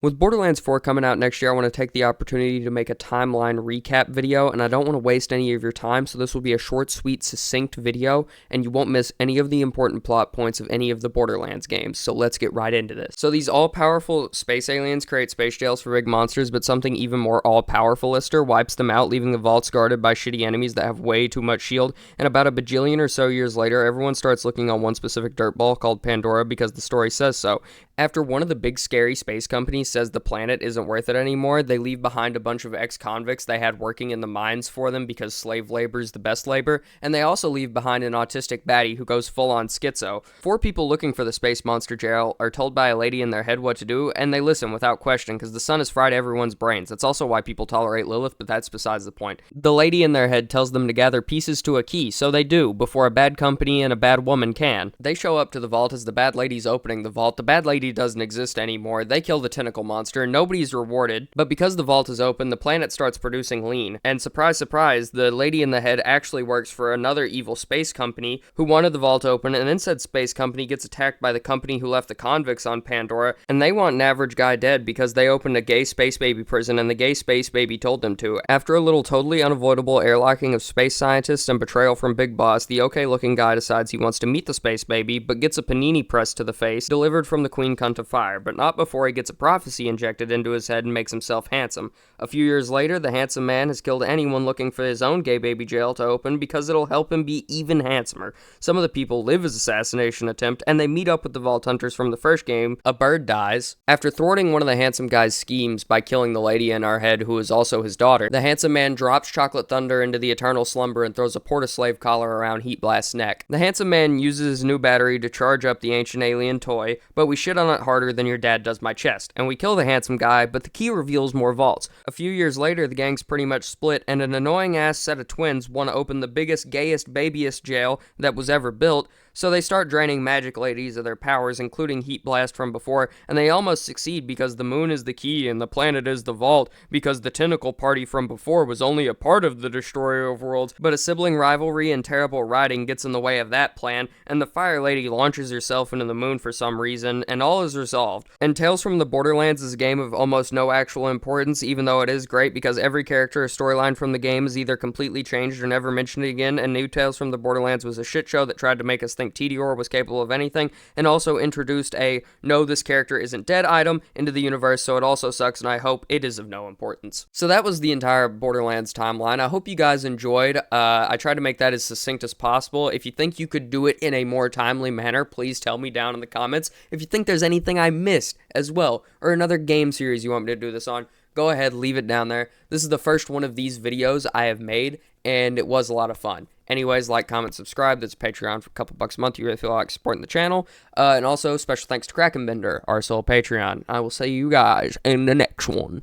With Borderlands 4 coming out next year, I want to take the opportunity to make a timeline recap video, and I don't want to waste any of your time, so this will be a short, sweet, succinct video, and you won't miss any of the important plot points of any of the Borderlands games, so let's get right into this. So these all-powerful space aliens create space jails for big monsters, but something even more all-powerfulister wipes them out, leaving the vaults guarded by shitty enemies that have way too much shield, and about a bajillion or so years later, everyone starts looking on one specific dirtball called Pandora because the story says so. After one of the big scary space companies says the planet isn't worth it anymore, they leave behind a bunch of ex-convicts they had working in the mines for them because slave labor is the best labor, and they also leave behind an autistic baddie who goes full-on schizo. 4 people looking for the space monster jail are told by a lady in their head what to do, and they listen without question because the sun has fried everyone's brains. That's also why people tolerate Lilith, but that's besides the point. The lady in their head tells them to gather pieces to a key, so they do, before a bad company and a bad woman can. They show up to the vault as the bad lady's opening the vault. The bad lady doesn't exist anymore. They kill the tentacle monster, and nobody's rewarded, but because the vault is open, the planet starts producing lean. And surprise, surprise, the lady in the head actually works for another evil space company who wanted the vault open, and then said space company gets attacked by the company who left the convicts on Pandora, and they want an average guy dead because they opened a gay space baby prison, and the gay space baby told them to. After a little totally unavoidable airlocking of space scientists and betrayal from Big Boss, the okay-looking guy decides he wants to meet the space baby, but gets a panini pressed to the face, delivered from the Queen Cunt of Fire, but not before he gets a prophecy injected into his head and makes himself handsome. A few years later, the handsome man has killed anyone looking for his own gay baby jail to open because it'll help him be even handsomer. Some of the people live his assassination attempt, and they meet up with the Vault Hunters from the first game. A bird dies. After thwarting one of the handsome guy's schemes by killing the lady in our head, who is also his daughter, the handsome man drops Chocolate Thunder into the eternal slumber and throws a porta-slave collar around Heat Blast's neck. The handsome man uses his new battery to charge up the ancient alien toy, but we shit on it harder than your dad does my chest, and we kill the handsome guy, but the key reveals more vaults. A few years later, the gang's pretty much split, and an annoying-ass set of twins want to open the biggest, gayest, babyest jail that was ever built, so they start draining magic ladies of their powers, including Heat Blast from before, and they almost succeed because the moon is the key and the planet is the vault, because the tentacle party from before was only a part of the Destroyer of Worlds, but a sibling rivalry and terrible writing gets in the way of that plan, and the Fire Lady launches herself into the moon for some reason, and all is resolved. And Tales from the Borderlands is a game of almost no actual importance, even though it is great because every character or storyline from the game is either completely changed or never mentioned again, and New Tales from the Borderlands was a shit show that tried to make us think Tediore was capable of anything, and also introduced a no, this character isn't dead item into the universe, so it also sucks, and I hope it is of no importance. So that was the entire Borderlands timeline. I hope you guys enjoyed. I tried to make that as succinct as possible. If you think you could do it in a more timely manner, please tell me down in the comments. If you think there's anything I missed as well, or another game series you want me to do this on, go ahead, leave it down there. This is the first one of these videos I have made, and it was a lot of fun. Anyways, like, comment, subscribe. That's Patreon for a couple bucks a month. You really feel like supporting the channel. And also, special thanks to Krakenbender, our sole Patreon. I will see you guys in the next one.